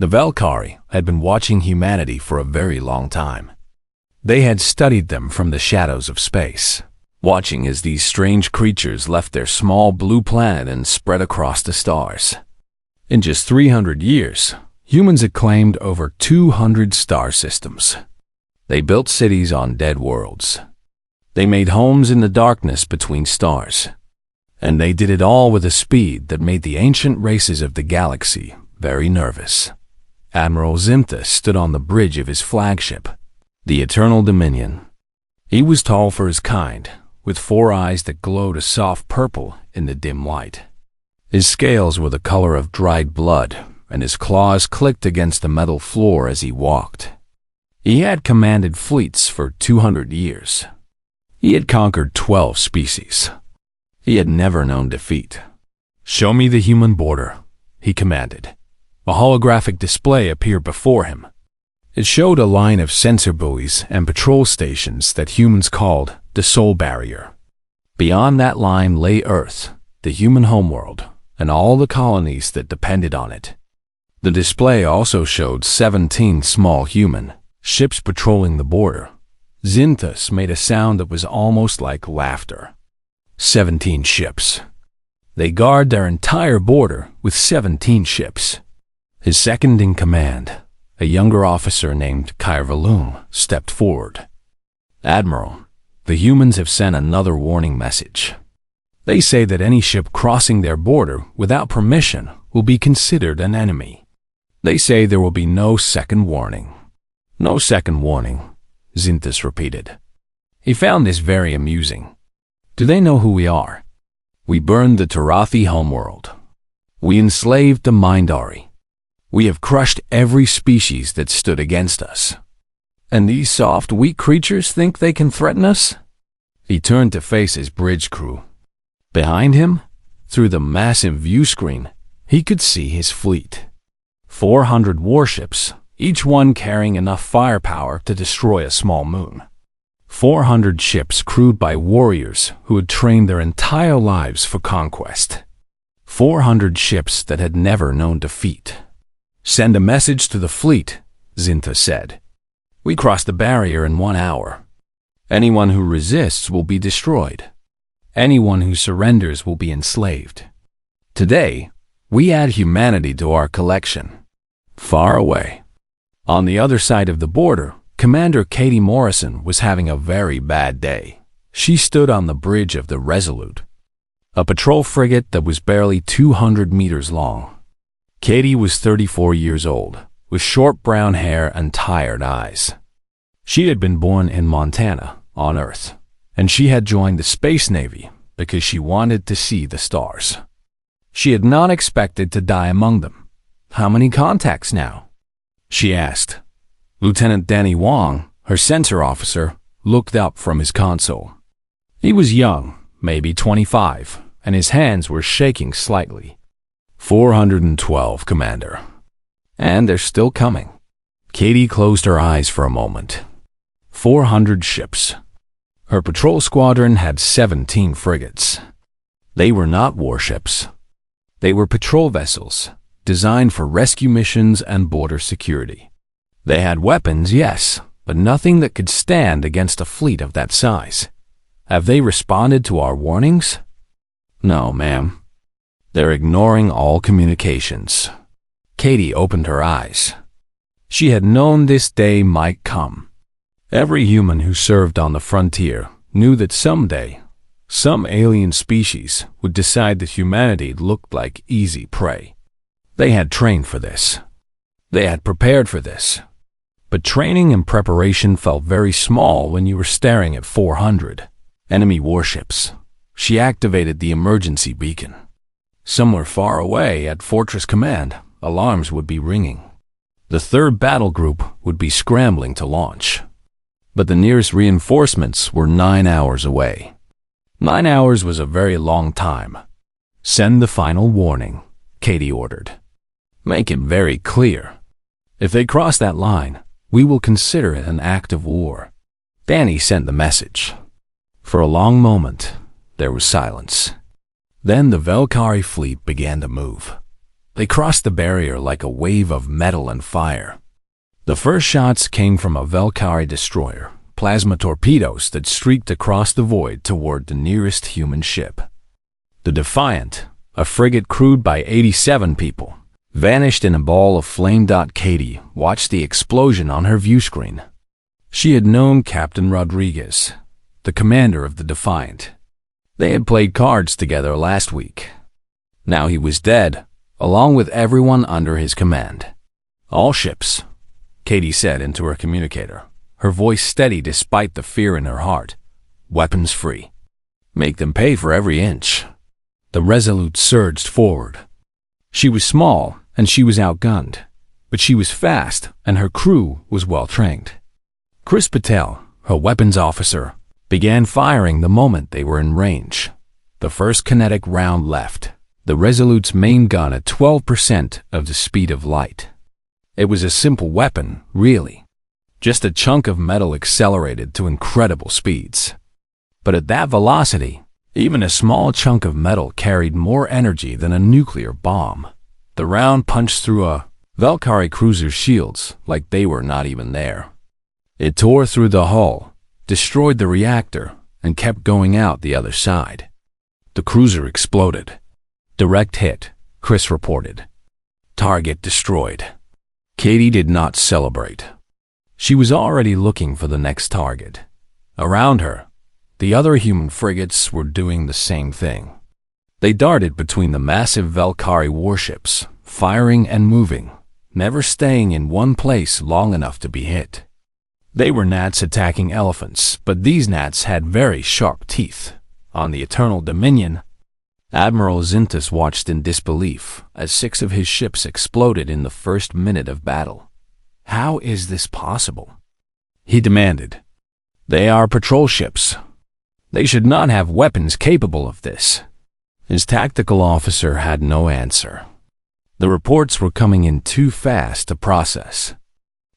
The Valkyrie had been watching humanity for a very long time. They had studied them from the shadows of space, watching as these strange creatures left their small blue planet and spread across the stars. In just 300 years, humans had claimed over 200 star systems. They built cities on dead worlds. They made homes in the darkness between stars. And they did it all with a speed that made the ancient races of the galaxy very nervous. Admiral Zinthus stood on the bridge of his flagship, the Eternal Dominion. He was tall for his kind, with 4 eyes that glowed a soft purple in the dim light. His scales were the color of dried blood, and his claws clicked against the metal floor as he walked. He had commanded fleets for 200 years. He had conquered 12 species. He had never known defeat. "Show me the human border," he commanded. A holographic display appeared before him. It showed a line of sensor buoys and patrol stations that humans called the Soul Barrier. Beyond that line lay Earth, the human homeworld, and all the colonies that depended on it. The display also showed 17 small human ships patrolling the border. Zinthus made a sound that was almost like laughter. 17 ships. They guard their entire border with 17 ships. His second-in-command, a younger officer named Kairvalum, stepped forward. "Admiral, the humans have sent another warning message. They say that any ship crossing their border without permission will be considered an enemy. They say there will be no second warning." "No second warning," Zinthus repeated. He found this very amusing. "Do they know who we are? We burned the Tarathi homeworld. We enslaved the Mindari. We have crushed every species that stood against us. And these soft, weak creatures think they can threaten us?" He turned to face his bridge crew. Behind him, through the massive view screen, he could see his fleet. 400 warships, each one carrying enough firepower to destroy a small moon. 400 ships crewed by warriors who had trained their entire lives for conquest. 400 ships that had never known defeat. "Send a message to the fleet," Zinthus said. "We crossed the barrier in 1 hour. Anyone who resists will be destroyed. Anyone who surrenders will be enslaved. Today, we add humanity to our collection." Far away, on the other side of the border, Commander Katie Morrison was having a very bad day. She stood on the bridge of the Resolute, a patrol frigate that was barely 200 meters long. Katie was 34 years old, with short brown hair and tired eyes. She had been born in Montana, on Earth, and she had joined the Space Navy because she wanted to see the stars. She had not expected to die among them. "How many contacts now?" she asked. Lieutenant Danny Wong, her sensor officer, looked up from his console. He was young, maybe 25, and his hands were shaking slightly. 412, Commander. And they're still coming." Katie closed her eyes for a moment. 400 ships. Her patrol squadron had 17 frigates. They were not warships. They were patrol vessels, designed for rescue missions and border security. They had weapons, yes, but nothing that could stand against a fleet of that size. "Have they responded to our warnings?" "No, ma'am. They're ignoring all communications." Katie opened her eyes. She had known this day might come. Every human who served on the frontier knew that someday, some alien species would decide that humanity looked like easy prey. They had trained for this. They had prepared for this. But training and preparation felt very small when you were staring at 400 enemy warships. She activated the emergency beacon. Somewhere far away at Fortress Command, alarms would be ringing. The third battle group would be scrambling to launch. But the nearest reinforcements were 9 hours away. 9 hours was a very long time. "Send the final warning," Katie ordered. "Make it very clear. If they cross that line, we will consider it an act of war." Danny sent the message. For a long moment, there was silence. Then the Valkyrie fleet began to move. They crossed the barrier like a wave of metal and fire. The first shots came from a Valkyrie destroyer, plasma torpedoes that streaked across the void toward the nearest human ship. The Defiant, a frigate crewed by 87 people, vanished in a ball of flame. Katie watched the explosion on her view screen. She had known Captain Rodriguez, the commander of the Defiant. They had played cards together last week. Now he was dead, along with everyone under his command. "All ships," Katie said into her communicator, her voice steady despite the fear in her heart. "Weapons free. Make them pay for every inch." The Resolute surged forward. She was small and she was outgunned, but she was fast and her crew was well trained. Chris Patel, her weapons officer, began firing the moment they were in range. The first kinetic round left the Resolute's main gun at 12% of the speed of light. It was a simple weapon, really. Just a chunk of metal accelerated to incredible speeds. But at that velocity, even a small chunk of metal carried more energy than a nuclear bomb. The round punched through a Valkyrie cruiser's shields like they were not even there. It tore through the hull, destroyed the reactor, and kept going out the other side. The cruiser exploded. "Direct hit," Chris reported. "Target destroyed." Katie did not celebrate. She was already looking for the next target. Around her, the other human frigates were doing the same thing. They darted between the massive Valkyrie warships, firing and moving, never staying in one place long enough to be hit. They were gnats attacking elephants, but these gnats had very sharp teeth. On the Eternal Dominion, Admiral Zintas watched in disbelief as 6 of his ships exploded in the first minute of battle. "How is this possible?" he demanded. "They are patrol ships. They should not have weapons capable of this." His tactical officer had no answer. The reports were coming in too fast to process.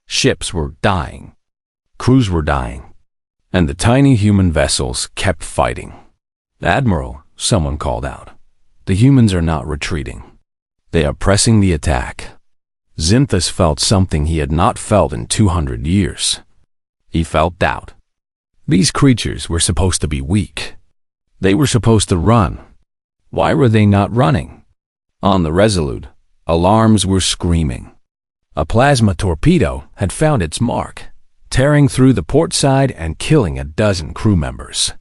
Ships were dying. Crews were dying. And the tiny human vessels kept fighting. "Admiral," someone called out, "the humans are not retreating. They are pressing the attack." Zinthas felt something he had not felt in 200 years. He felt doubt. These creatures were supposed to be weak. They were supposed to run. Why were they not running? On the Resolute, alarms were screaming. A plasma torpedo had found its mark, tearing through the port side and killing a dozen crew members.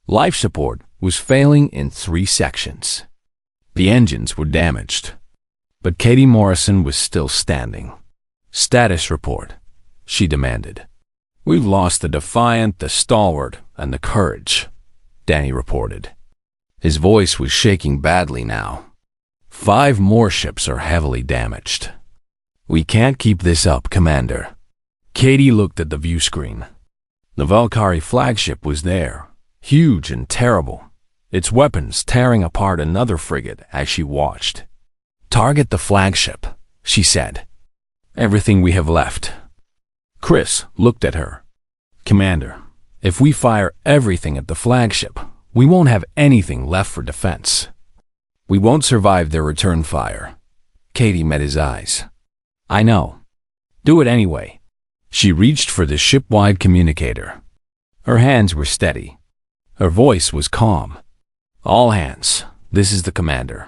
Life support was failing in 3 sections. The engines were damaged. But Katie Morrison was still standing. "Status report," she demanded. "We've lost the Defiant, the Stalwart, and the Courage," Danny reported. His voice was shaking badly now. 5 more ships are heavily damaged. "We can't keep this up, Commander." Katie looked at the view screen. The Valkyrie flagship was there, huge and terrible, its weapons tearing apart another frigate as she watched. "Target the flagship," she said. "Everything we have left." Chris looked at her. "Commander, if we fire everything at the flagship, we won't have anything left for defense. We won't survive their return fire." Katie met his eyes. "I know. Do it anyway." She reached for the ship-wide communicator. Her hands were steady. Her voice was calm. "All hands, this is the commander.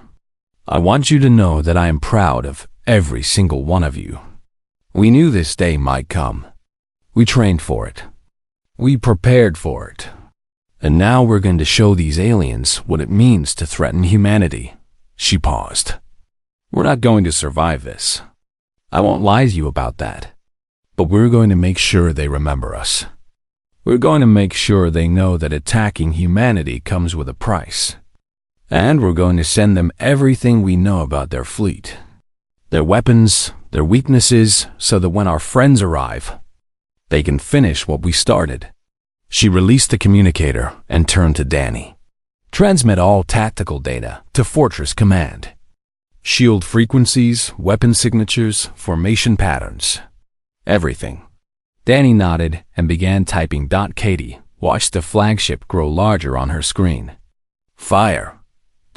I want you to know that I am proud of every single one of you. We knew this day might come. We trained for it. We prepared for it. And now we're going to show these aliens what it means to threaten humanity." She paused. "We're not going to survive this. I won't lie to you about that. But we're going to make sure they remember us. We're going to make sure they know that attacking humanity comes with a price. And we're going to send them everything we know about their fleet, their weapons, their weaknesses, so that when our friends arrive, they can finish what we started." She released the communicator and turned to Danny. "Transmit all tactical data to Fortress Command. Shield frequencies, weapon signatures, formation patterns. Everything." Danny nodded and began typing. Katie watched the flagship grow larger on her screen. "Fire."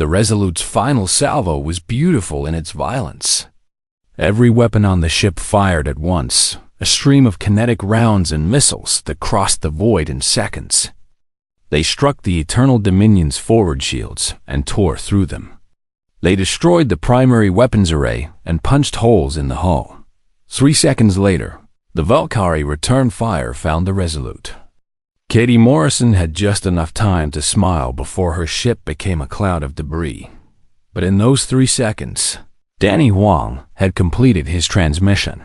The Resolute's final salvo was beautiful in its violence. Every weapon on the ship fired at once, a stream of kinetic rounds and missiles that crossed the void in seconds. They struck the Eternal Dominion's forward shields and tore through them. They destroyed the primary weapons array and punched holes in the hull. 3 seconds later, the Valkyrie return fire found the Resolute. Katie Morrison had just enough time to smile before her ship became a cloud of debris. But in those 3 seconds, Danny Huang had completed his transmission.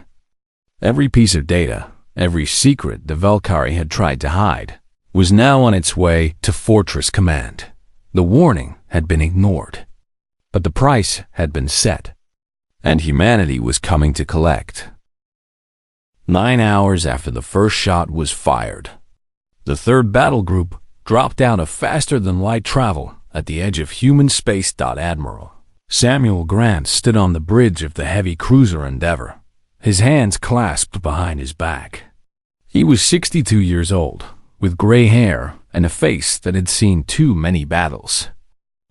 Every piece of data, every secret the Valkyrie had tried to hide, was now on its way to Fortress Command. The warning had been ignored, but the price had been set, and humanity was coming to collect. 9 hours after the first shot was fired, the third battle group dropped out of faster-than-light travel at the edge of human space. Admiral Samuel Grant stood on the bridge of the heavy cruiser Endeavour, his hands clasped behind his back. He was 62 years old, with gray hair and a face that had seen too many battles.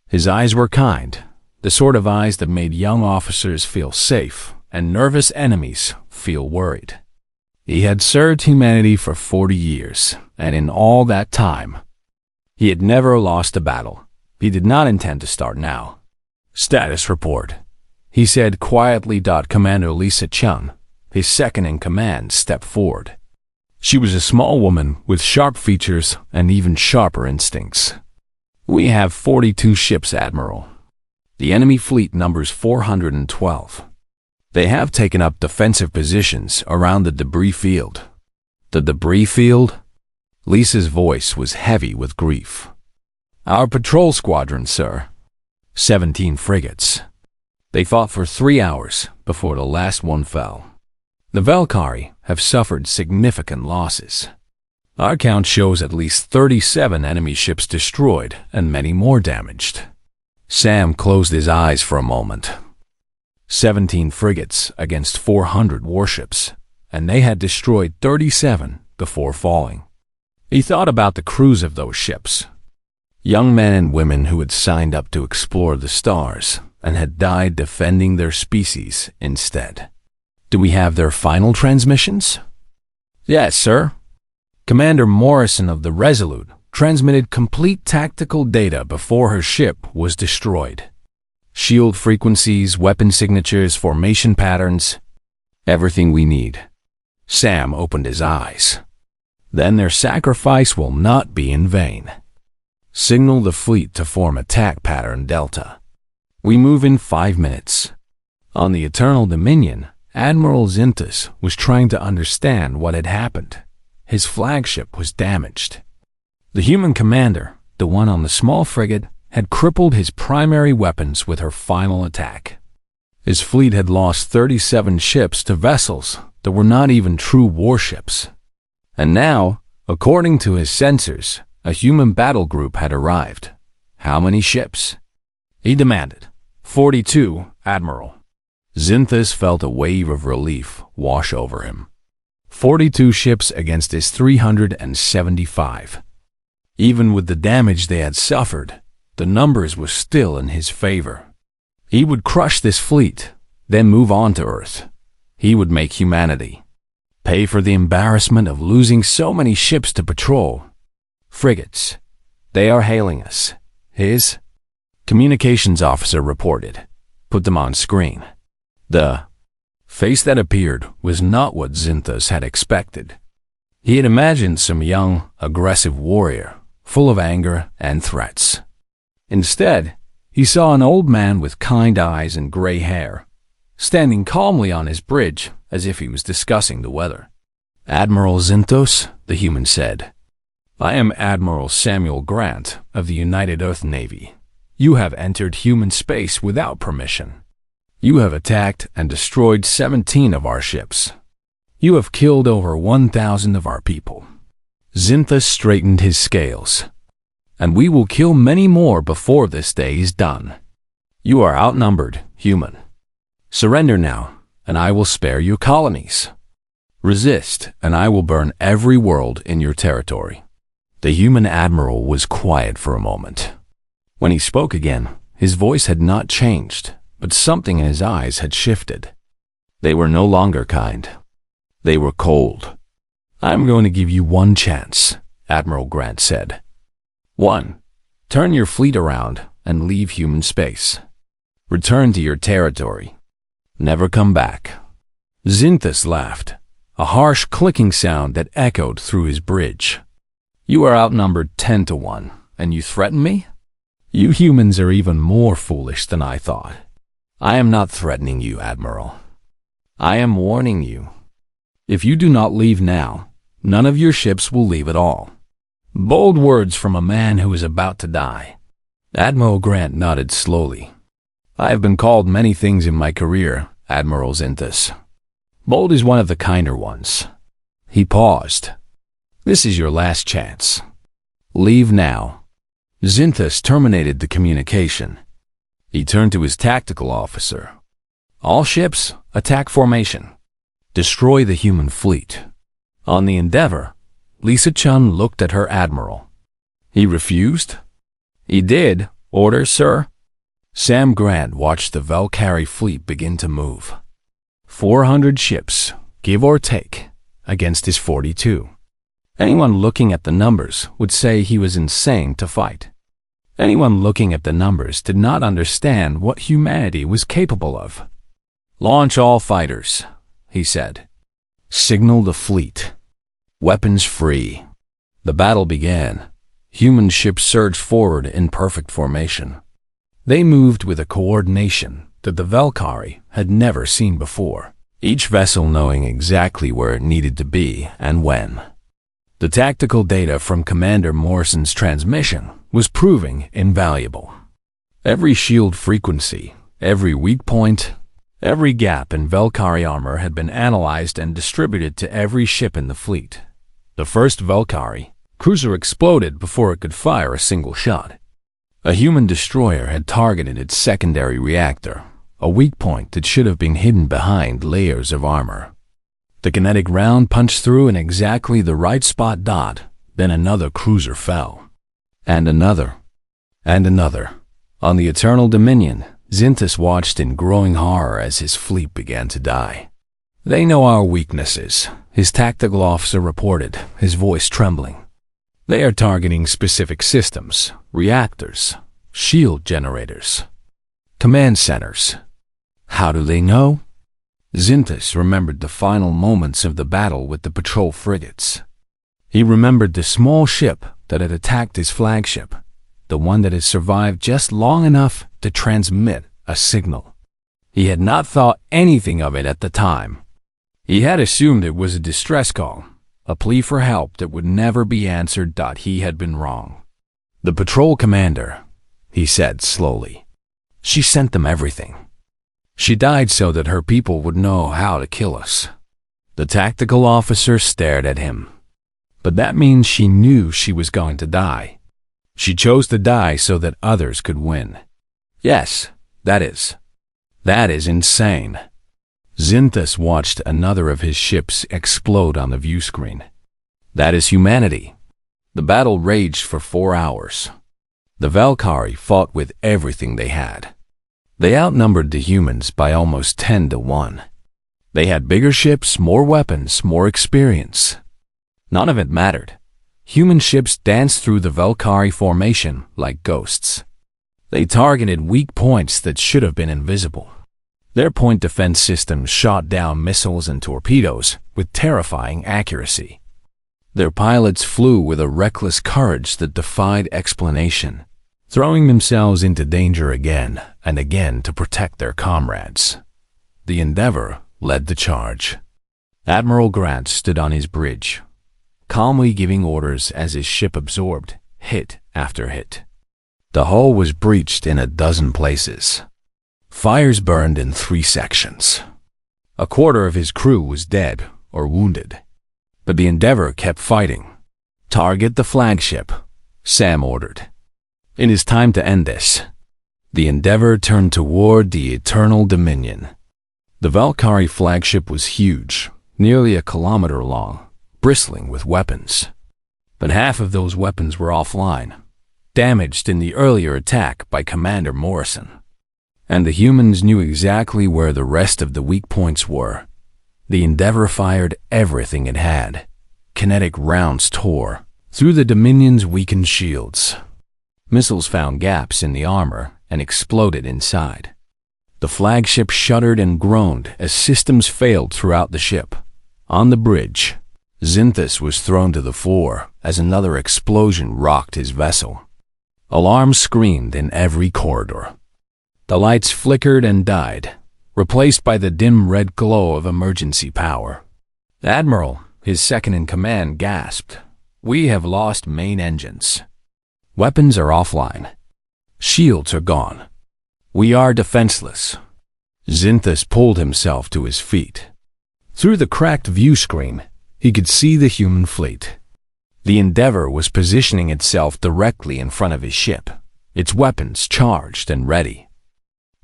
His eyes were kind, the sort of eyes that made young officers feel safe and nervous enemies feel worried. He had served humanity for 40 years, and in all that time, he had never lost a battle. He did not intend to start now. Status report, he said quietly. Commander Lisa Chung, his second-in-command, stepped forward. She was a small woman with sharp features and even sharper instincts. We have 42 ships, Admiral. The enemy fleet numbers 412. They have taken up defensive positions around the debris field. The debris field? Lisa's voice was heavy with grief. Our patrol squadron, sir. 17 frigates. They fought for 3 hours before the last one fell. The Valkyrie have suffered significant losses. Our count shows at least 37 enemy ships destroyed and many more damaged. Sam closed his eyes for a moment. 17 frigates against 400 warships, and they had destroyed 37 before falling. He thought about the crews of those ships. Young men and women who had signed up to explore the stars and had died defending their species instead. Do we have their final transmissions? Yes, sir. Commander Morrison of the Resolute transmitted complete tactical data before her ship was destroyed. Shield frequencies, weapon signatures, formation patterns, everything we need. Sam opened his eyes. Then their sacrifice will not be in vain. Signal the fleet to form attack pattern Delta. We move in 5 minutes. On the Eternal Dominion, Admiral Zintas was trying to understand what had happened. His flagship was damaged. The human commander, the one on the small frigate, had crippled his primary weapons with her final attack. His fleet had lost 37 ships to vessels that were not even true warships. And now, according to his sensors, a human battle group had arrived. How many ships? He demanded. 42, Admiral. Zinthas felt a wave of relief wash over him. 42 ships against his 375. Even with the damage they had suffered, the numbers were still in his favor. He would crush this fleet, then move on to Earth. He would make humanity pay for the embarrassment of losing so many ships to patrol. Frigates. They are hailing us. His communications officer reported. Put them on screen. The face that appeared was not what Zinthas had expected. He had imagined some young, aggressive warrior, full of anger and threats. Instead, he saw an old man with kind eyes and gray hair, standing calmly on his bridge as if he was discussing the weather. Admiral Zinthos, the human said, I am Admiral Samuel Grant of the United Earth Navy. You have entered human space without permission. You have attacked and destroyed 17 of our ships. You have killed over 1,000 of our people. Zinthas straightened his scales. And we will kill many more before this day is done. You are outnumbered, human. Surrender now, and I will spare your colonies. Resist, and I will burn every world in your territory. The human admiral was quiet for a moment. When he spoke again, His voice had not changed, but something in his eyes had shifted. They were no longer kind. They were cold. "I'm going to give you one chance," Admiral Grant said. "One, turn your fleet around and leave human space. Return to your territory. Never come back." Xynthus laughed, a harsh clicking sound that echoed through his bridge. "You are outnumbered 10-1, and you threaten me? You humans are even more foolish than I thought." "I am not threatening you, Admiral. I am warning you. If you do not leave now, none of your ships will leave at all." Bold words from a man who is about to die. Admiral Grant nodded slowly. "I have been called many things in my career, Admiral Xynthus. Bold is one of the kinder ones." He paused. "This is your last chance. Leave now." Xynthus terminated the communication. He turned to his tactical officer. "All ships, attack formation. Destroy the human fleet." On the Endeavor, Lisa Chun looked at her admiral. "He refused?" "He did. Orders, sir." Sam Grant watched the Valkyrie fleet begin to move. 400 ships, give or take, against his 42. Anyone looking at the numbers would say he was insane to fight. Anyone looking at the numbers did not understand what humanity was capable of. "Launch all fighters," he said. "Signal the fleet. Weapons free." The battle began. Human ships surged forward in perfect formation. They moved with a coordination that the Valkyrie had never seen before, each vessel knowing exactly where it needed to be and when. The tactical data from Commander Morrison's transmission was proving invaluable. Every shield frequency, every weak point, every gap in Valkyrie armor had been analyzed and distributed to every ship in the fleet. The first Valkyrie cruiser exploded before it could fire a single shot. A human destroyer had targeted its secondary reactor, a weak point that should have been hidden behind layers of armor. The kinetic round punched through in exactly the right spot. Then another cruiser fell. And another. And another. On the Eternal Dominion, Xynthus watched in growing horror as his fleet began to die. "They know our weaknesses," his tactical officer reported, his voice trembling. "They are targeting specific systems, reactors, shield generators, command centers." "How do they know?" Xynthus remembered the final moments of the battle with the patrol frigates. He remembered the small ship that had attacked his flagship, the one that had survived just long enough to transmit a signal. He had not thought anything of it at the time. He had assumed it was a distress call, a plea for help that would never be answered. He had been wrong. "The patrol commander," he said slowly. "She sent them everything. She died so that her people would know how to kill us." The tactical officer stared at him. "But that means she knew she was going to die. She chose to die so that others could win." "Yes, that is insane." Xynthus watched another of his ships explode on the view screen. "That is humanity." The battle raged for 4 hours. The Valkyrie fought with everything they had. They outnumbered the humans by almost 10-1. They had bigger ships, more weapons, more experience. None of it mattered. Human ships danced through the Valkyrie formation like ghosts. They targeted weak points that should have been invisible. Their point defense systems shot down missiles and torpedoes with terrifying accuracy. Their pilots flew with a reckless courage that defied explanation, throwing themselves into danger again and again to protect their comrades. The Endeavor led the charge. Admiral Grant stood on his bridge, calmly giving orders as his ship absorbed hit after hit. The hull was breached in a dozen places. Fires burned in 3 sections. A quarter of his crew was dead or wounded. But the Endeavor kept fighting. "Target the flagship," Sam ordered. "It is time to end this." The Endeavor turned toward the Eternal Dominion. The Valkyrie flagship was huge, nearly a kilometer long, bristling with weapons. But half of those weapons were offline. damaged in the earlier attack by Commander Morrison. And the humans knew exactly where the rest of the weak points were. The Endeavor fired everything it had. Kinetic rounds tore through the Dominion's weakened shields. Missiles found gaps in the armor and exploded inside. The flagship shuddered and groaned as systems failed throughout the ship. On the bridge, Xynthus was thrown to the floor as another explosion rocked his vessel. Alarms screamed in every corridor. The lights flickered and died, replaced by the dim red glow of emergency power. Admiral, his second-in-command, gasped, "We have lost main engines. Weapons are offline. Shields are gone. We are defenseless." Xynthus pulled himself to his feet. Through the cracked view screen, he could see the human fleet. The Endeavor was positioning itself directly in front of his ship, its weapons charged and ready.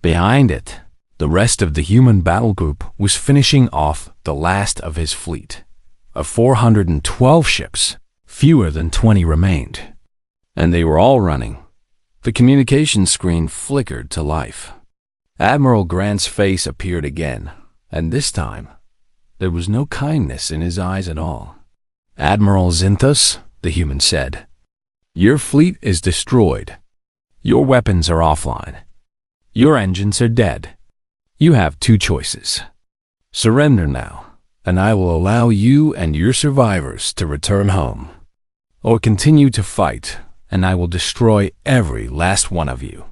Behind it, the rest of the human battle group was finishing off the last of his fleet. Of 412 ships, fewer than 20 remained. And they were all running. The communication screen flickered to life. Admiral Grant's face appeared again, and this time, there was no kindness in his eyes at all. "Admiral Xynthus," the human said, "your fleet is destroyed. Your weapons are offline. Your engines are dead. You have two choices. Surrender now, and I will allow you and your survivors to return home. Or continue to fight, and I will destroy every last one of you."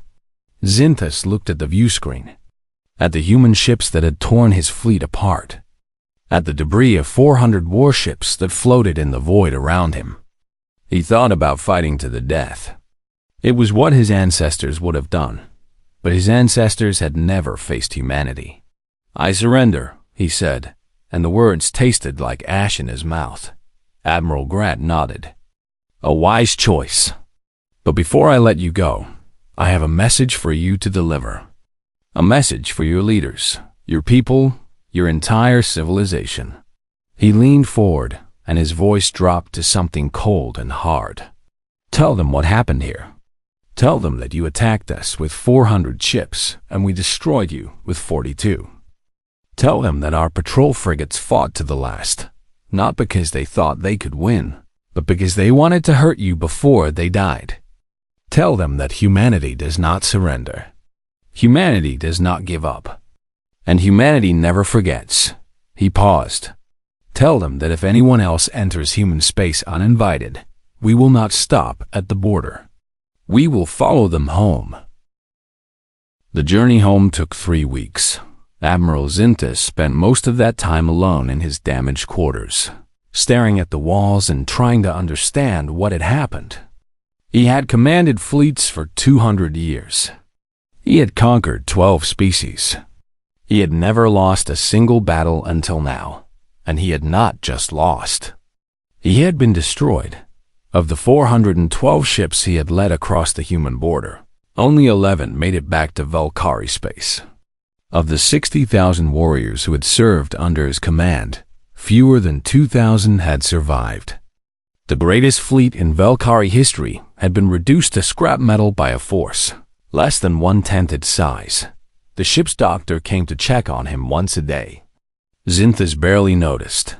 Xynthus looked at the view screen, at the human ships that had torn his fleet apart, at the debris of 400 warships that floated in the void around him. He thought about fighting to the death. It was what his ancestors would have done, but his ancestors had never faced humanity. "I surrender," he said, and the words tasted like ash in his mouth. Admiral Grant nodded. "A wise choice. But before I let you go, I have a message for you to deliver. A message for your leaders, your people, your entire civilization." He leaned forward, and his voice dropped to something cold and hard. "Tell them what happened here. Tell them that you attacked us with 400 ships, and we destroyed you with 42. Tell them that our patrol frigates fought to the last, not because they thought they could win, but because they wanted to hurt you before they died. Tell them that humanity does not surrender. Humanity does not give up. And humanity never forgets." He paused. "Tell them that if anyone else enters human space uninvited, we will not stop at the border. We will follow them home." The journey home took 3 weeks. Admiral Xynthus spent most of that time alone in his damaged quarters, staring at the walls and trying to understand what had happened. He had commanded fleets for 200 years. He had conquered 12 species. He had never lost a single battle until now, and he had not just lost. He had been destroyed. Of the 412 ships he had led across the human border, only 11 made it back to Valkyrie space. Of the 60,000 warriors who had served under his command, fewer than 2,000 had survived. The greatest fleet in Valkyrie history had been reduced to scrap metal by a force less than 1/10 its size. The ship's doctor came to check on him once a day. Xynthus barely noticed.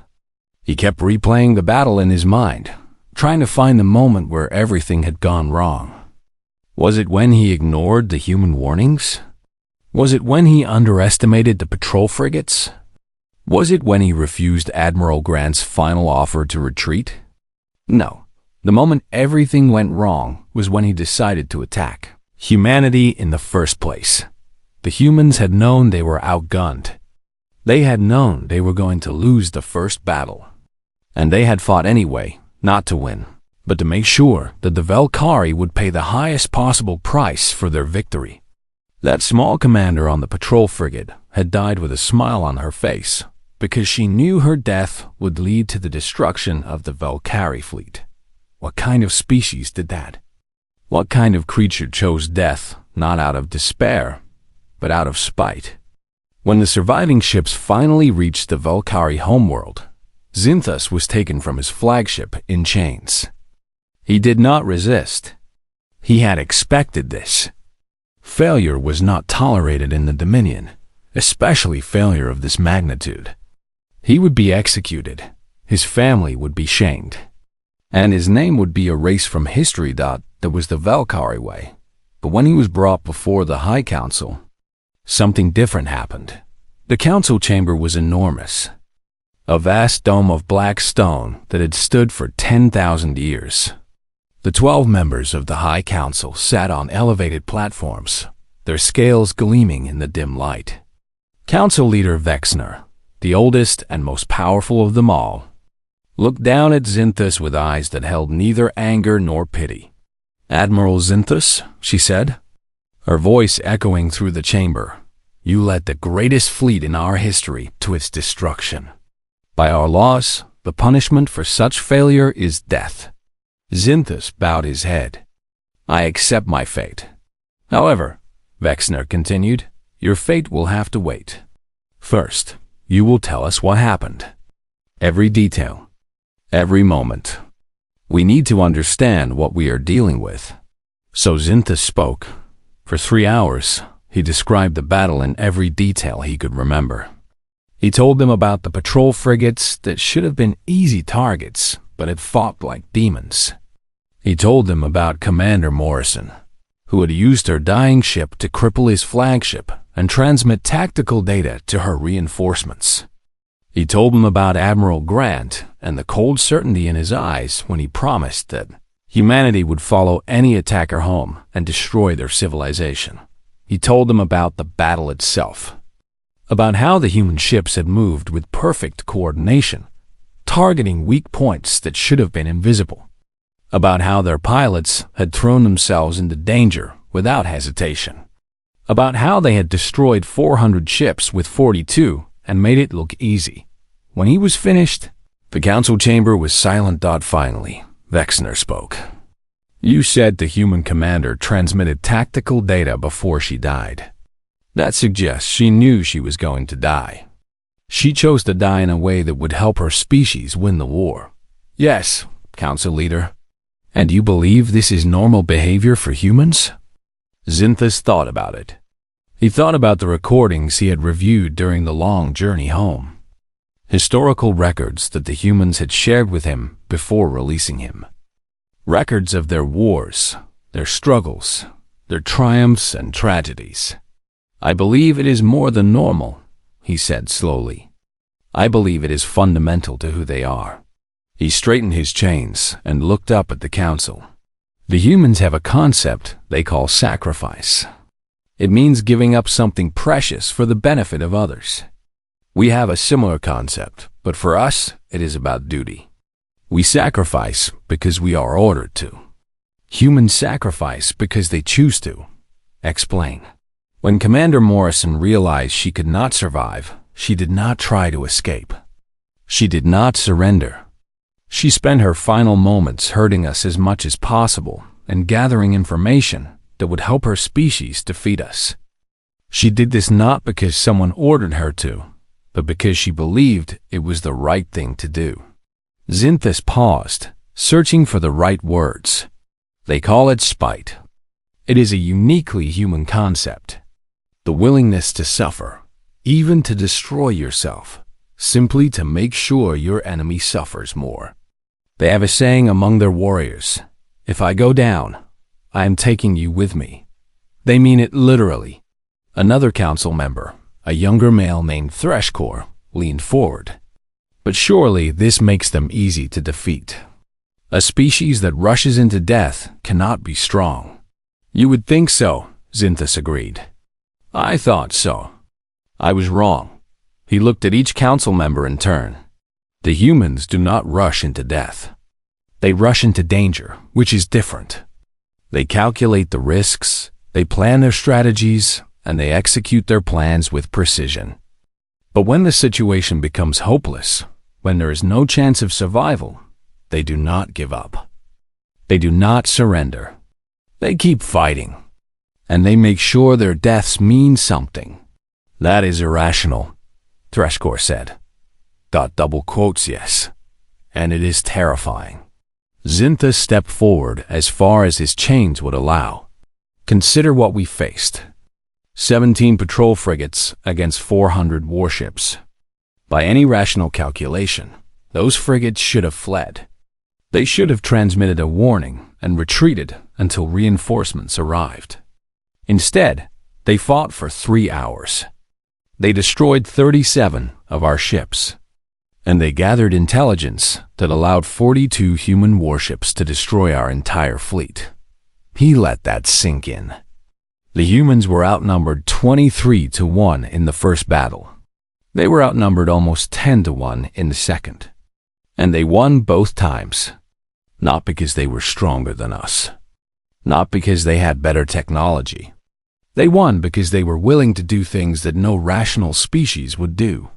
He kept replaying the battle in his mind, trying to find the moment where everything had gone wrong. Was it when he ignored the human warnings? Was it when he underestimated the patrol frigates? Was it when he refused Admiral Grant's final offer to retreat? No. The moment everything went wrong was when he decided to attack humanity in the first place. The humans had known they were outgunned. They had known they were going to lose the first battle. And they had fought anyway, not to win, but to make sure that the Valkyrie would pay the highest possible price for their victory. That small commander on the patrol frigate had died with a smile on her face because she knew her death would lead to the destruction of the Valkyrie fleet. What kind of species did that? What kind of creature chose death not out of despair, but out of spite? When the surviving ships finally reached the Valkyrie homeworld, Xynthus was taken from his flagship in chains. He did not resist. He had expected this. Failure was not tolerated in the Dominion, especially failure of this magnitude. He would be executed, his family would be shamed, and his name would be erased from history. That was the Valkyrie way. But when he was brought before the High Council, something different happened. The council chamber was enormous, a vast dome of black stone that had stood for 10,000 years. The 12 members of the High Council sat on elevated platforms, their scales gleaming in the dim light. Council leader Vexner, the oldest and most powerful of them all, looked down at Xinthus with eyes that held neither anger nor pity. "Admiral Xinthus," she said, her voice echoing through the chamber, "you led the greatest fleet in our history to its destruction. By our laws, the punishment for such failure is death." Xinthus bowed his head. "I accept my fate. However," Vexner continued, "your fate will have to wait. First, you will tell us what happened. Every detail. Every moment. We need to understand what we are dealing with." So Xinthus spoke. For 3 hours, he described the battle in every detail he could remember. He told them about the patrol frigates that should have been easy targets, but had fought like demons. He told them about Commander Morrison, who had used her dying ship to cripple his flagship and transmit tactical data to her reinforcements. He told them about Admiral Grant and the cold certainty in his eyes when he promised that humanity would follow any attacker home and destroy their civilization. He told them about the battle itself, about how the human ships had moved with perfect coordination, targeting weak points that should have been invisible, about how their pilots had thrown themselves into danger without hesitation, about how they had destroyed 400 ships with 42 and made it look easy. When he was finished, the council chamber was silent. Finally, Vexner spoke. "You said the human commander transmitted tactical data before she died. That suggests she knew she was going to die. She chose to die in a way that would help her species win the war." "Yes, council leader." "And you believe this is normal behavior for humans?" Xinthus thought about it. He thought about the recordings he had reviewed during the long journey home. Historical records that the humans had shared with him before releasing him. Records of their wars, their struggles, their triumphs and tragedies. "I believe it is more than normal," he said slowly. "I believe it is fundamental to who they are." He straightened his chains and looked up at the council. "The humans have a concept they call sacrifice. It means giving up something precious for the benefit of others. We have a similar concept, but for us, it is about duty. We sacrifice because we are ordered to. Humans sacrifice because they choose to." Explain. When Commander Morrison realized she could not survive, she did not try to escape. She did not surrender. She spent her final moments hurting us as much as possible and gathering information that would help her species defeat us. She did this not because someone ordered her to, but because she believed it was the right thing to do. Xinthus paused, searching for the right words. "They call it spite. It is a uniquely human concept. The willingness to suffer, even to destroy yourself, simply to make sure your enemy suffers more. They have a saying among their warriors, 'If I go down, I am taking you with me.' They mean it literally." Another council member, a younger male named Threshcore, leaned forward. "But surely this makes them easy to defeat. A species that rushes into death cannot be strong." "You would think so," Xinthus agreed. "I thought so. I was wrong." He looked at each council member in turn. "The humans do not rush into death. They rush into danger, which is different. They calculate the risks, they plan their strategies, and they execute their plans with precision. But when the situation becomes hopeless, when there is no chance of survival, they do not give up. They do not surrender. They keep fighting, and they make sure their deaths mean something." "That is irrational," Threshcore said. Double quotes, yes. "And it is terrifying." Xinthus stepped forward as far as his chains would allow. Consider what we faced. 17 patrol frigates against 400 warships. By any rational calculation, those frigates should have fled. They should have transmitted a warning and retreated until reinforcements arrived. Instead, they fought for 3 hours. They destroyed 37 of our ships, and they gathered intelligence that allowed 42 human warships to destroy our entire fleet. He let that sink in. The humans were outnumbered 23-1 in the first battle. They were outnumbered almost 10-1 in the second. And they won both times. Not because they were stronger than us. Not because they had better technology. They won because they were willing to do things that no rational species would do.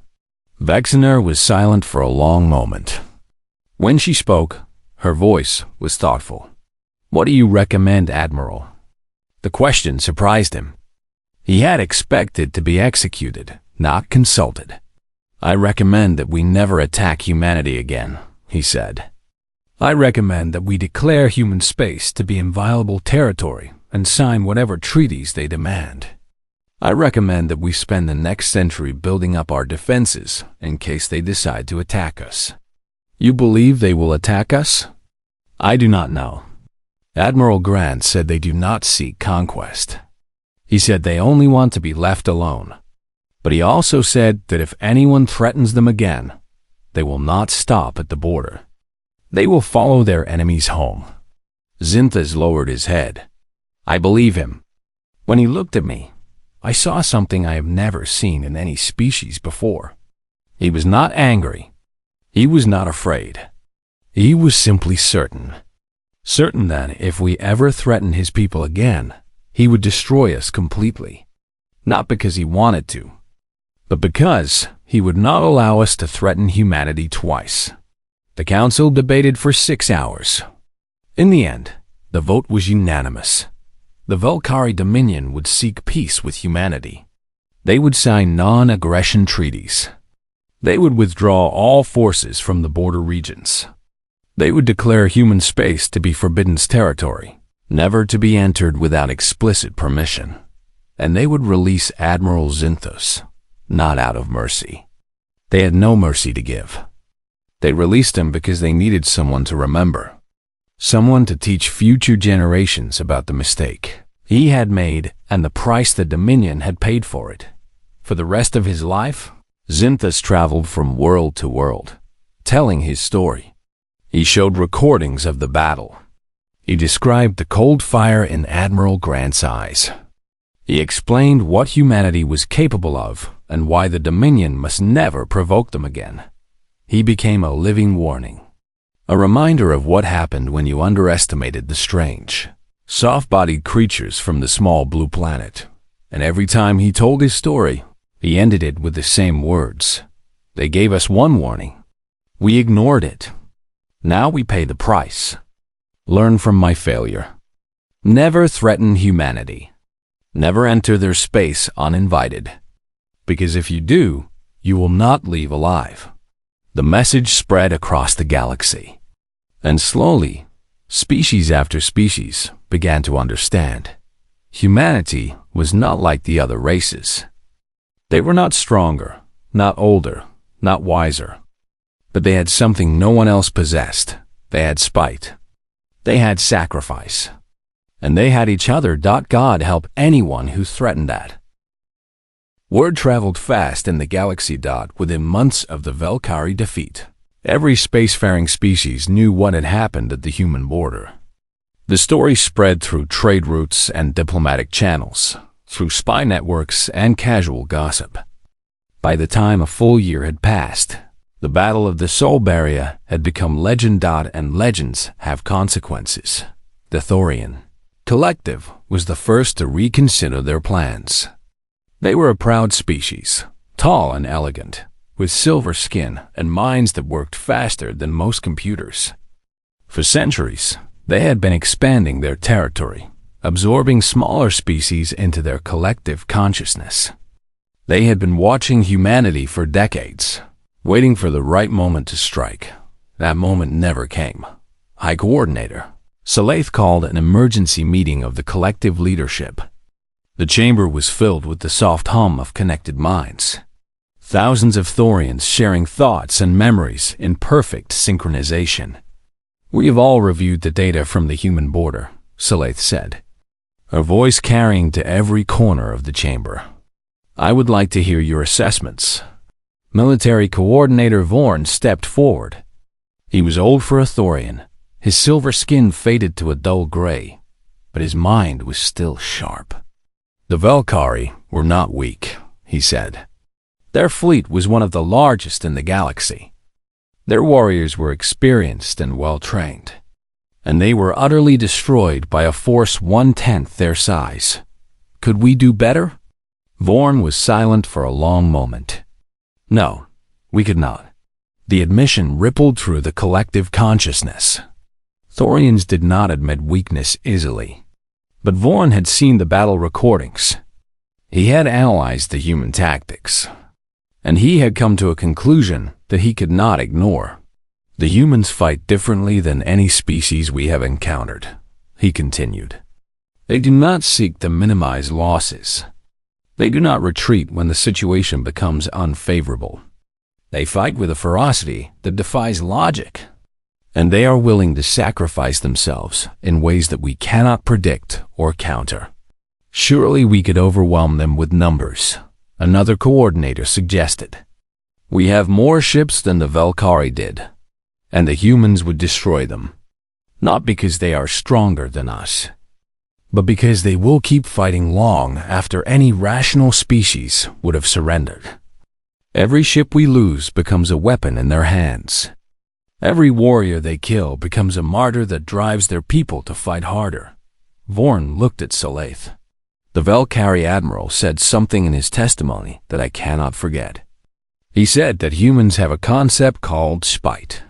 Vexener was silent for a long moment. When she spoke, her voice was thoughtful. "What do you recommend, Admiral?" The question surprised him. He had expected to be executed, not consulted. "I recommend that we never attack humanity again," he said. "I recommend that we declare human space to be inviolable territory and sign whatever treaties they demand. I recommend that we spend the next century building up our defenses in case they decide to attack us." "You believe they will attack us?" "I do not know." Admiral Grant said they do not seek conquest. He said they only want to be left alone. But he also said that if anyone threatens them again, they will not stop at the border. They will follow their enemies home. Xinthus lowered his head. I believe him. When he looked at me, I saw something I have never seen in any species before. He was not angry. He was not afraid. He was simply certain. Certain that if we ever threatened his people again, he would destroy us completely. Not because he wanted to, but because he would not allow us to threaten humanity twice. The council debated for 6 hours. In the end, the vote was unanimous. The Velkari Dominion would seek peace with humanity. They would sign non-aggression treaties. They would withdraw all forces from the border regions. They would declare human space to be forbidden territory, never to be entered without explicit permission. And they would release Admiral Xinthus, not out of mercy. They had no mercy to give. They released him because they needed someone to remember. Someone to teach future generations about the mistake he had made and the price the Dominion had paid for it. For the rest of his life, Xinthus traveled from world to world, telling his story. He showed recordings of the battle. He described the cold fire in Admiral Grant's eyes. He explained what humanity was capable of and why the Dominion must never provoke them again. He became a living warning. A reminder of what happened when you underestimated the strange, soft-bodied creatures from the small blue planet. And every time he told his story, he ended it with the same words. They gave us one warning. We ignored it. Now we pay the price. Learn from my failure. Never threaten humanity. Never enter their space uninvited. Because if you do, you will not leave alive. The message spread across the galaxy. And slowly, species after species began to understand. Humanity was not like the other races. They were not stronger, not older, not wiser. But they had something no one else possessed. They had spite. They had sacrifice. And they had each other. God help anyone who threatened that. Word traveled fast in the galaxy. Within months of the Velkari defeat, every spacefaring species knew what had happened at the human border. The story spread through trade routes and diplomatic channels, through spy networks and casual gossip. By the time a full year had passed, the Battle of the Soul Barrier had become legend. And legends have consequences. The Thorian Collective was the first to reconsider their plans. They were a proud species, tall and elegant, with silver skin and minds that worked faster than most computers. For centuries, they had been expanding their territory, absorbing smaller species into their collective consciousness. They had been watching humanity for decades, waiting for the right moment to strike. That moment never came. High Coordinator, Scythe called an emergency meeting of the collective leadership. The chamber was filled with the soft hum of connected minds. Thousands of Thorians sharing thoughts and memories in perfect synchronization. We have all reviewed the data from the human border, Scythe said, her voice carrying to every corner of the chamber. I would like to hear your assessments. Military Coordinator Vorn stepped forward. He was old for a Thorian. His silver skin faded to a dull gray, but his mind was still sharp. The Valkyrie were not weak, he said. Their fleet was one of the largest in the galaxy. Their warriors were experienced and well-trained, and they were utterly destroyed by a force 1/10 their size. Could we do better? Vorn was silent for a long moment. No, we could not. The admission rippled through the collective consciousness. Thorians did not admit weakness easily. But Vorn had seen the battle recordings. He had analyzed the human tactics, and he had come to a conclusion that he could not ignore. The humans fight differently than any species we have encountered, he continued. They do not seek to minimize losses. They do not retreat when the situation becomes unfavorable. They fight with a ferocity that defies logic, and they are willing to sacrifice themselves in ways that we cannot predict or counter. Surely we could overwhelm them with numbers, another coordinator suggested. We have more ships than the Valkyrie did, and the humans would destroy them, not because they are stronger than us, but because they will keep fighting long after any rational species would have surrendered. Every ship we lose becomes a weapon in their hands. Every warrior they kill becomes a martyr that drives their people to fight harder. Vorn looked at Scythe. The Valkyrie Admiral said something in his testimony that I cannot forget. He said that humans have a concept called spite,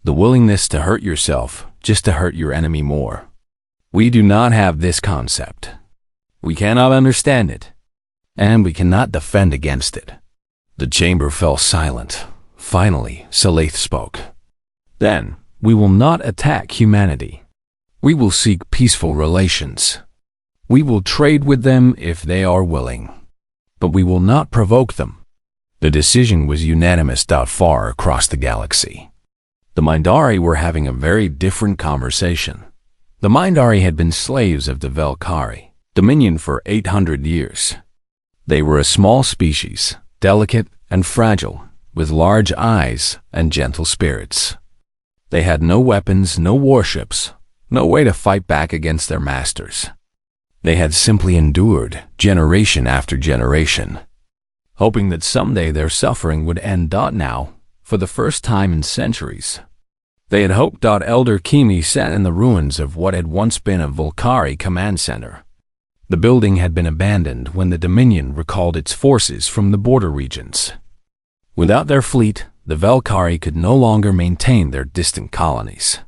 the willingness to hurt yourself just to hurt your enemy more. We do not have this concept. We cannot understand it, and we cannot defend against it. The chamber fell silent. Finally, Scythe spoke. Then, we will not attack humanity. We will seek peaceful relations. We will trade with them if they are willing, but we will not provoke them. The decision was unanimous far across the galaxy. The Mindari were having a very different conversation. The Mindari had been slaves of the Valkyrie, Dominion for 800 years. They were a small species, delicate and fragile, with large eyes and gentle spirits. They had no weapons, no warships, no way to fight back against their masters. They had simply endured generation after generation, hoping that someday their suffering would end. Now, for the first time in centuries, they had hoped. Elder Kimi sat in the ruins of what had once been a Valkyrie command center. The building had been abandoned when the Dominion recalled its forces from the border regions. Without their fleet, the Valkyrie could no longer maintain their distant colonies.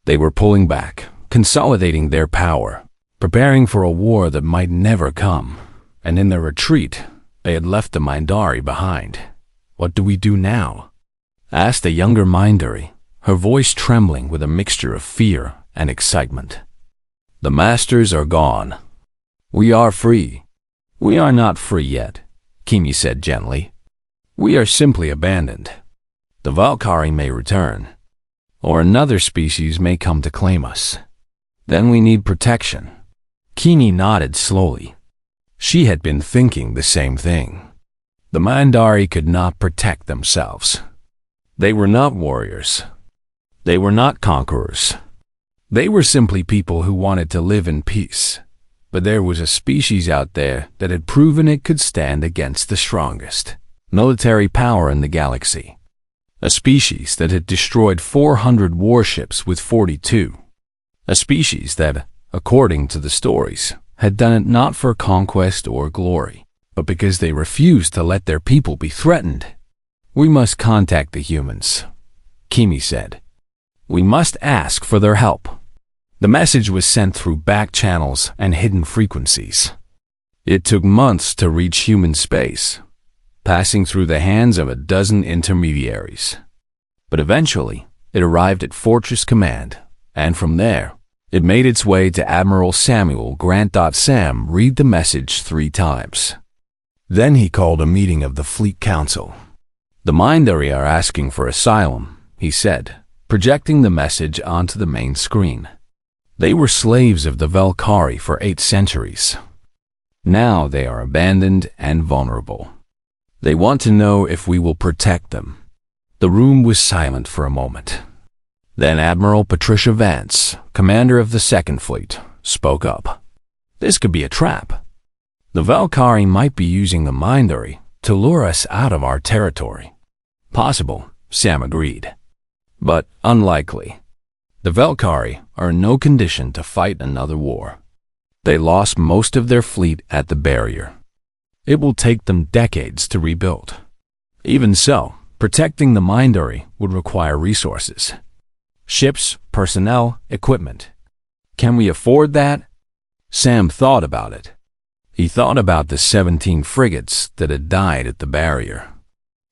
They were pulling back, consolidating their power, preparing for a war that might never come, and in their retreat, they had left the Mindari behind. What do we do now? Asked a younger Mindari, her voice trembling with a mixture of fear and excitement. The masters are gone. We are free. We are not free yet, Kimi said gently. We are simply abandoned. The Valkyrie may return, or another species may come to claim us. Then we need protection. Kimi nodded slowly. She had been thinking the same thing. The Mindari could not protect themselves. They were not warriors. They were not conquerors. They were simply people who wanted to live in peace. But there was a species out there that had proven it could stand against the strongest military power in the galaxy. A species that had destroyed 400 warships with 42. A species that, according to the stories, had done it not for conquest or glory, but because they refused to let their people be threatened. We must contact the humans, Kimi said. We must ask for their help. The message was sent through back channels and hidden frequencies. It took months to reach human space, passing through the hands of a dozen intermediaries. But eventually, it arrived at Fortress Command, and from there, it made its way to Admiral Samuel Grant. Sam read the message 3 times. Then he called a meeting of the Fleet Council. "The Mindari are asking for asylum," he said, projecting the message onto the main screen. "They were slaves of the Velkari for 8 centuries. Now they are abandoned and vulnerable. They want to know if we will protect them." The room was silent for a moment. Then Admiral Patricia Vance, commander of the Second Fleet, spoke up. "This could be a trap. The Velkari might be using the Mindari to lure us out of our territory." "Possible," Sam agreed, "but unlikely. The Velkari are in no condition to fight another war. They lost most of their fleet at the barrier. It will take them decades to rebuild. Even so, protecting the Mindari would require resources. Ships, personnel, equipment. Can we afford that?" Sam thought about it. He thought about the 17 frigates that had died at the barrier.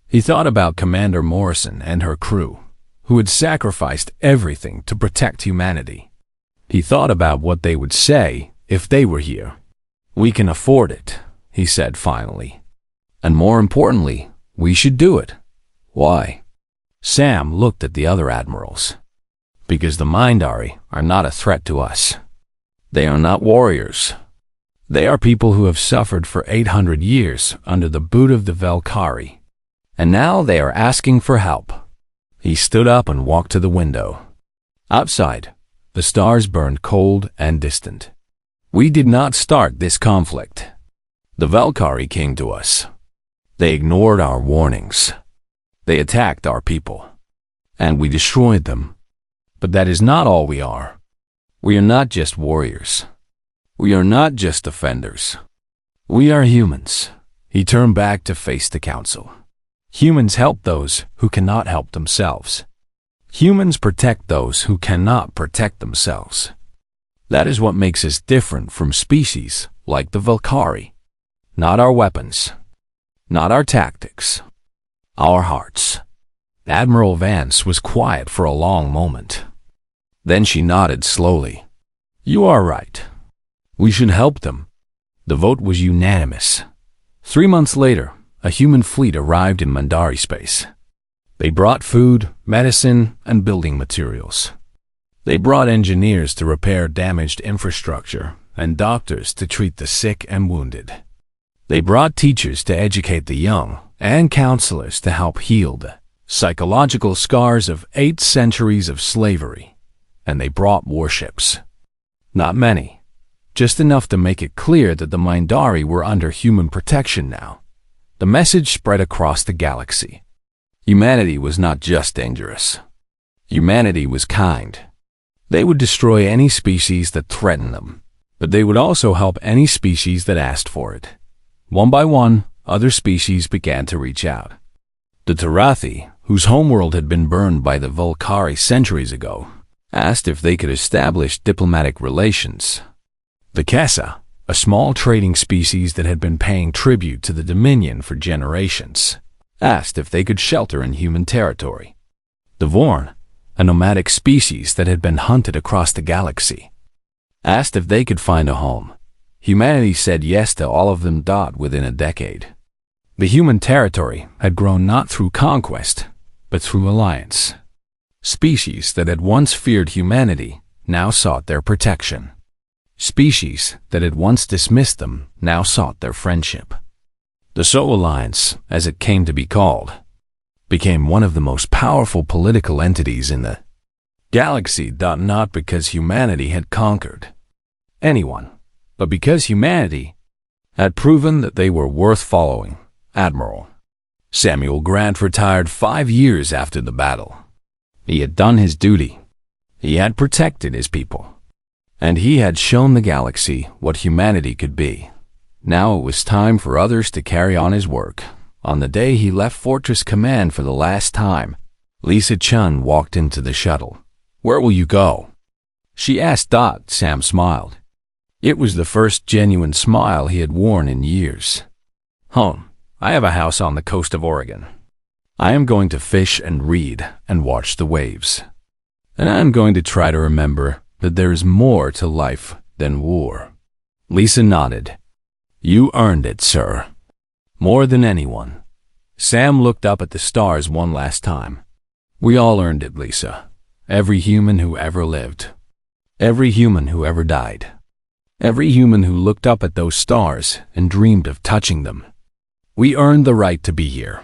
He thought about Commander Morrison and her crew, who had sacrificed everything to protect humanity. He thought about what they would say if they were here. "We can afford it," he said finally. "And more importantly, we should do it." "Why?" Sam looked at the other admirals. "Because the Mindari are not a threat to us. They are not warriors. They are people who have suffered for 800 years under the boot of the Velkari. And now they are asking for help." He stood up and walked to the window. Outside, the stars burned cold and distant. "We did not start this conflict. The Velkari came to us. They ignored our warnings. They attacked our people. And we destroyed them. But that is not all we are. We are not just warriors. We are not just defenders. We are humans." He turned back to face the council. "Humans help those who cannot help themselves. Humans protect those who cannot protect themselves. That is what makes us different from species like the Velkari. Not our weapons, not our tactics, our hearts." Admiral Vance was quiet for a long moment. Then she nodded slowly. "You are right. We should help them." The vote was unanimous. 3 months later, a human fleet arrived in Mindari space. They brought food, medicine, and building materials. They brought engineers to repair damaged infrastructure and doctors to treat the sick and wounded. They brought teachers to educate the young and counselors to help heal the psychological scars of 8 centuries of slavery. And they brought warships. Not many, just enough to make it clear that the Mindari were under human protection now. The message spread across the galaxy. Humanity was not just dangerous. Humanity was kind. They would destroy any species that threatened them, but they would also help any species that asked for it. One by one, other species began to reach out. The Tarathi, whose homeworld had been burned by the Velkari centuries ago, asked if they could establish diplomatic relations. The Kessa, a small trading species that had been paying tribute to the Dominion for generations, asked if they could shelter in human territory. The Vorn, a nomadic species that had been hunted across the galaxy, asked if they could find a home. Humanity said yes to all of them. Within a decade, the human territory had grown not through conquest, but through alliance. Species that had once feared humanity now sought their protection. Species that had once dismissed them now sought their friendship. The Soul Alliance, as it came to be called, became one of the most powerful political entities in the galaxy. Not because humanity had conquered anyone, but because humanity had proven that they were worth following. Admiral Samuel Grant retired 5 years after the battle. He had done his duty. He had protected his people. And he had shown the galaxy what humanity could be. Now it was time for others to carry on his work. On the day he left Fortress Command for the last time, Lisa Chun walked into the shuttle. "Where will you go?" she asked. Sam smiled. It was the first genuine smile he had worn in years. "Home. I have a house on the coast of Oregon. I am going to fish and read and watch the waves." And I'm going to try to remember that there is more to life than war." Lisa nodded. "You earned it, sir. More than anyone." Sam looked up at the stars one last time. "We all earned it, Lisa. Every human who ever lived. Every human who ever died. Every human who looked up at those stars and dreamed of touching them. We earned the right to be here.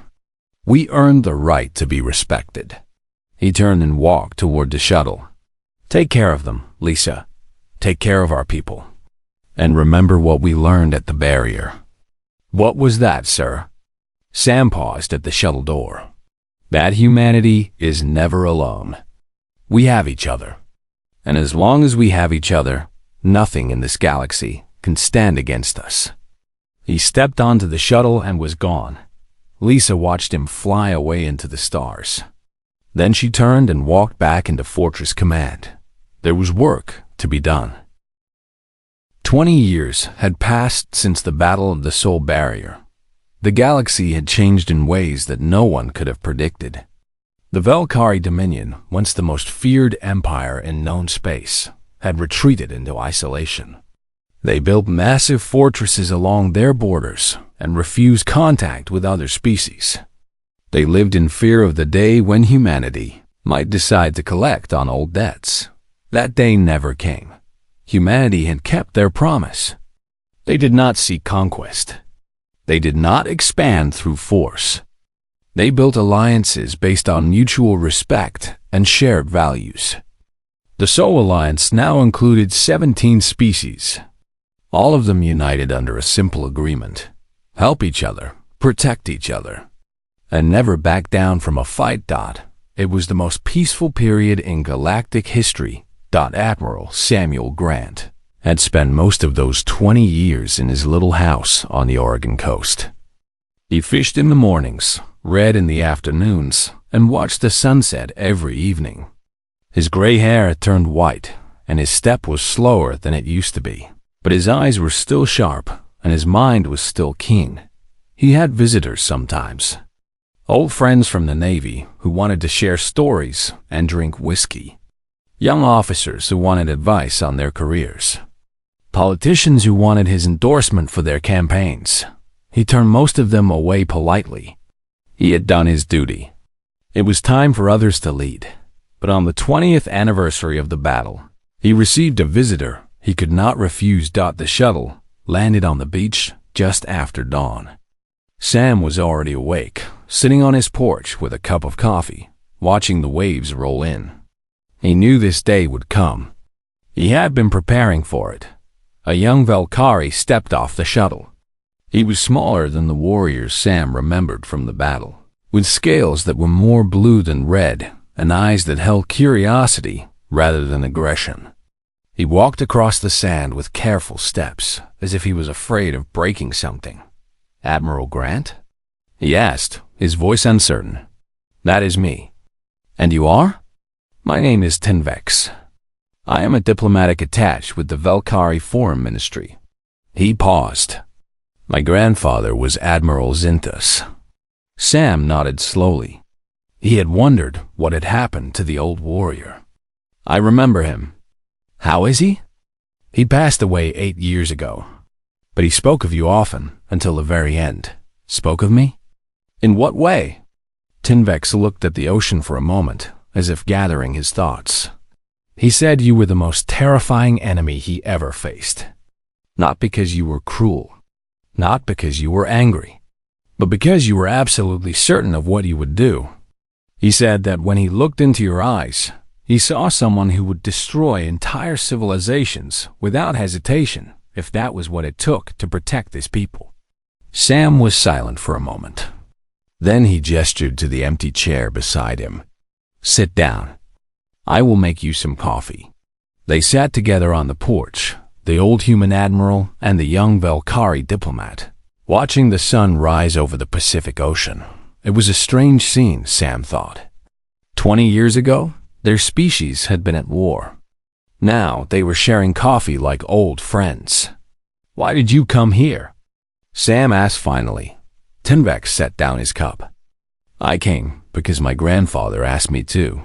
We earned the right to be respected." He turned and walked toward the shuttle. "Take care of them, Lisa. Take care of our people. And remember what we learned at the barrier." "What was that, sir?" Sam paused at the shuttle door. "That humanity is never alone. We have each other. And as long as we have each other, nothing in this galaxy can stand against us." He stepped onto the shuttle and was gone. Lisa watched him fly away into the stars. Then she turned and walked back into Fortress Command. There was work to be done. 20 years had passed since the Battle of the Soul Barrier. The galaxy had changed in ways that no one could have predicted. The Velkari Dominion, once the most feared empire in known space, had retreated into isolation. They built massive fortresses along their borders and refused contact with other species. They lived in fear of the day when humanity might decide to collect on old debts. That day never came. Humanity had kept their promise. They did not seek conquest. They did not expand through force. They built alliances based on mutual respect and shared values. The Soul Alliance now included 17 species, all of them united under a simple agreement: help each other, protect each other, and never back down from a fight. It was the most peaceful period in galactic history. Admiral Samuel Grant had spent most of those 20 years in his little house on the Oregon coast. He fished in the mornings, read in the afternoons, and watched the sunset every evening. His gray hair had turned white, and his step was slower than it used to be, but his eyes were still sharp, and his mind was still keen. He had visitors sometimes. Old friends from the Navy who wanted to share stories and drink whiskey. Young officers who wanted advice on their careers. Politicians who wanted his endorsement for their campaigns. He turned most of them away politely. He had done his duty. It was time for others to lead. But on the 20th anniversary of the battle, he received a visitor he could not refuse. The shuttle landed on the beach just after dawn. Sam was already awake, sitting on his porch with a cup of coffee, watching the waves roll in. He knew this day would come. He had been preparing for it. A young Velkari stepped off the shuttle. He was smaller than the warriors Sam remembered from the battle, with scales that were more blue than red and eyes that held curiosity rather than aggression. He walked across the sand with careful steps, as if he was afraid of breaking something. "Admiral Grant?" he asked, his voice uncertain. "That is me." "And you are?" "My name is Tinvex. I am a diplomatic attaché with the Velkari Foreign Ministry." He paused. "My grandfather was Admiral Zintas." Sam nodded slowly. He had wondered what had happened to the old warrior. "I remember him." "How is he?" "He passed away 8 years ago. But he spoke of you often, until the very end." "Spoke of me? In what way?" Tinvex looked at the ocean for a moment, as if gathering his thoughts. "He said you were the most terrifying enemy he ever faced. Not because you were cruel, not because you were angry, but because you were absolutely certain of what you would do. He said that when he looked into your eyes, he saw someone who would destroy entire civilizations without hesitation, if that was what it took to protect his people." Sam was silent for a moment. Then he gestured to the empty chair beside him. "Sit down. I will make you some coffee." They sat together on the porch, the old human admiral and the young Velkari diplomat, watching the sun rise over the Pacific Ocean. It was a strange scene, Sam thought. 20 years ago, their species had been at war. Now they were sharing coffee like old friends. "Why did you come here?" Sam asked finally. Tinvex set down his cup. "I came because my grandfather asked me to."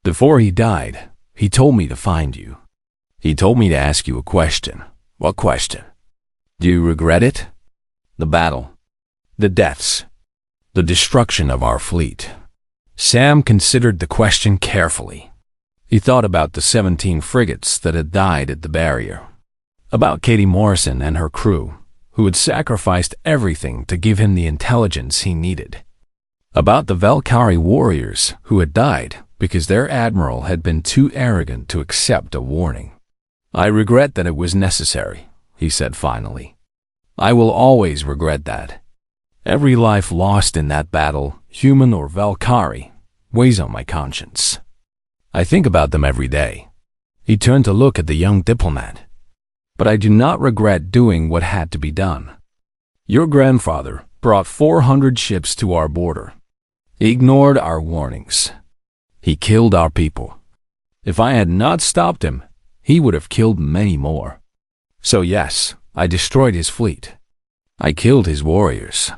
Before he died, he told me to find you. He told me to ask you a question. What question? Do you regret it? The battle, the deaths, the destruction of our fleet. Sam considered the question carefully. He thought about the 17 frigates that had died at the barrier, about Katie Morrison and her crew, who had sacrificed everything to give him the intelligence he needed, about the Valkyrie warriors who had died because their admiral had been too arrogant to accept a warning. I regret that it was necessary, he said finally. I will always regret that. Every life lost in that battle, human or Valkyrie, weighs on my conscience. I think about them every day. He turned to look at the young diplomat. But I do not regret doing what had to be done. Your grandfather brought 400 ships to our border. He ignored our warnings. He killed our people. If I had not stopped him, he would have killed many more. So yes, I destroyed his fleet. I killed his warriors.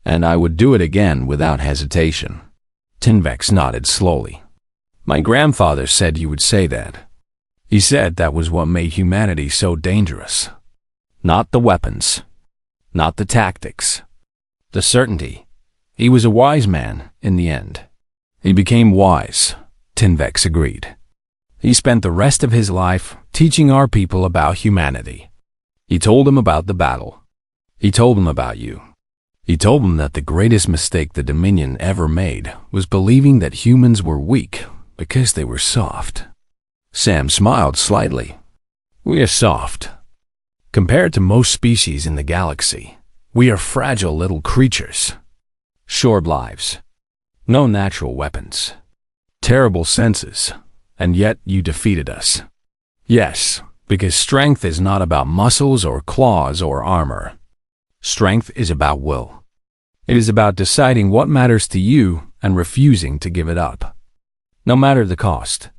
And I would do it again without hesitation. Tinvex nodded slowly. My grandfather said you would say that. He said that was what made humanity so dangerous. Not the weapons, not the tactics, the certainty. He was a wise man in the end. He became wise, Tinvex agreed. He spent the rest of his life teaching our people about humanity. He told them about the battle. He told them about you. He told them that the greatest mistake the Dominion ever made was believing that humans were weak because they were soft. Sam smiled slightly. We are soft. Compared to most species in the galaxy, we are fragile little creatures. Short lives, no natural weapons, terrible senses, and yet you defeated us. Yes, because strength is not about muscles or claws or armor. Strength is about will. It is about deciding what matters to you and refusing to give it up, no matter the cost.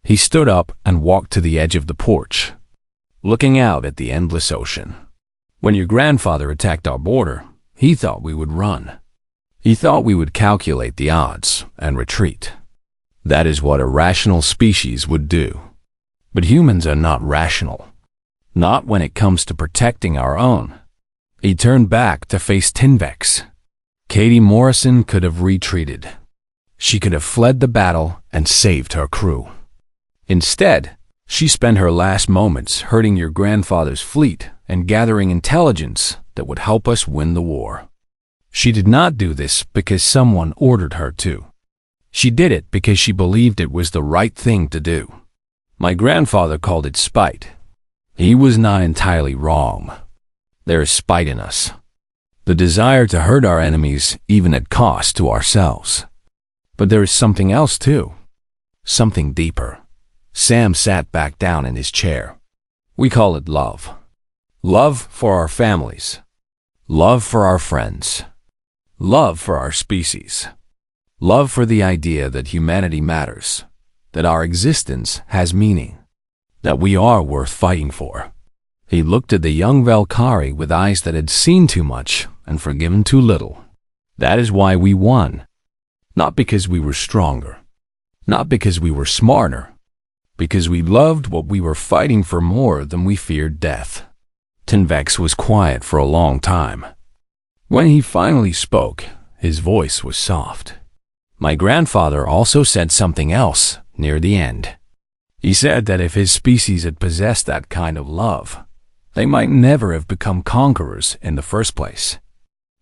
He stood up and walked to the edge of the porch, looking out at the endless ocean. When your grandfather attacked our border, he thought we would run. He thought we would calculate the odds and retreat. That is what a rational species would do. But humans are not rational. Not when it comes to protecting our own. He turned back to face Tinvex. Katie Morrison could have retreated. She could have fled the battle and saved her crew. Instead, she spent her last moments hurting your grandfather's fleet and gathering intelligence that would help us win the war. She did not do this because someone ordered her to. She did it because she believed it was the right thing to do. My grandfather called it spite. He was not entirely wrong. There is spite in us. The desire to hurt our enemies even at cost to ourselves. But there is something else too. Something deeper. Sam sat back down in his chair. We call it love. Love for our families. Love for our friends. Love for our species. Love for the idea that humanity matters, that our existence has meaning, that we are worth fighting for. He looked at the young Valkyrie with eyes that had seen too much and forgiven too little. That is why we won. Not because we were stronger. Not because we were smarter. Because we loved what we were fighting for more than we feared death. Tinvex was quiet for a long time. When he finally spoke, his voice was soft. My grandfather also said something else near the end. He said that if his species had possessed that kind of love, they might never have become conquerors in the first place.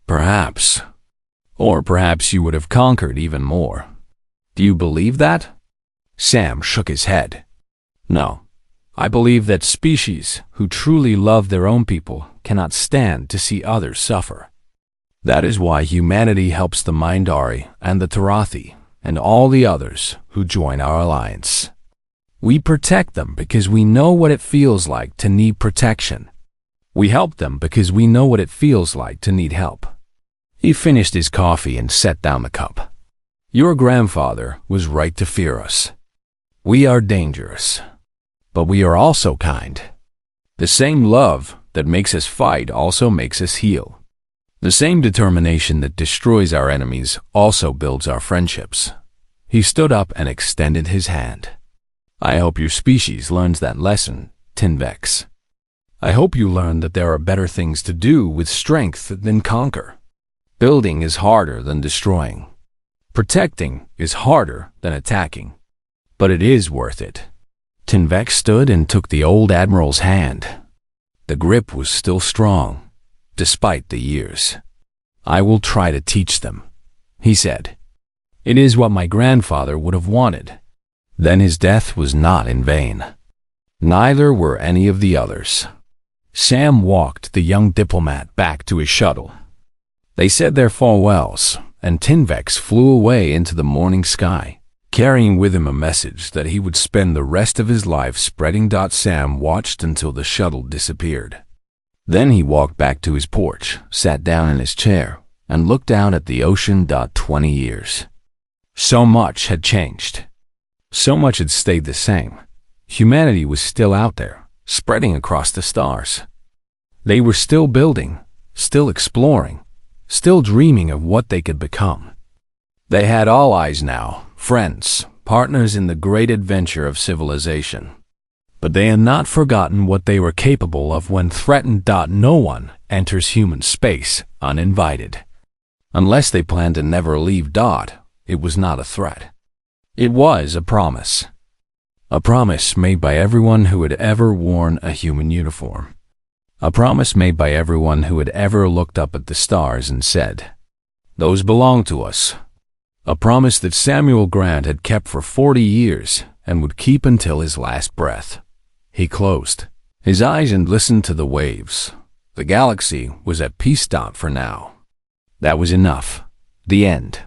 Perhaps. Or perhaps you would have conquered even more. Do you believe that? Sam shook his head. No. I believe that species who truly love their own people cannot stand to see others suffer. That is why humanity helps the Mindari and the Tarathi and all the others who join our alliance. We protect them because we know what it feels like to need protection. We help them because we know what it feels like to need help. He finished his coffee and set down the cup. Your grandfather was right to fear us. We are dangerous, but we are also kind. The same love that makes us fight also makes us heal. The same determination that destroys our enemies also builds our friendships. He stood up and extended his hand. I hope your species learns that lesson, Tinvex. I hope you learn that there are better things to do with strength than conquer. Building is harder than destroying. Protecting is harder than attacking. But it is worth it. Tinvex stood and took the old admiral's hand. The grip was still strong, despite the years. I will try to teach them, he said. It is what my grandfather would have wanted. Then his death was not in vain. Neither were any of the others. Sam walked the young diplomat back to his shuttle. They said their farewells, and Tinvex flew away into the morning sky, carrying with him a message that he would spend the rest of his life spreading. Sam watched until the shuttle disappeared. Then he walked back to his porch, sat down in his chair, and looked out at the ocean. 20 years. So much had changed. So much had stayed the same. Humanity was still out there, spreading across the stars. They were still building, still exploring, still dreaming of what they could become. They had all eyes now, friends, partners in the great adventure of civilization. But they had not forgotten what they were capable of when threatened. No one enters human space uninvited. Unless they planned to never leave. It was not a threat. It was a promise. A promise made by everyone who had ever worn a human uniform. A promise made by everyone who had ever looked up at the stars and said, "Those belong to us." A promise that Samuel Grant had kept for 40 years and would keep until his last breath. He closed his eyes and listened to the waves. The galaxy was at peace. For now. That was enough. The end.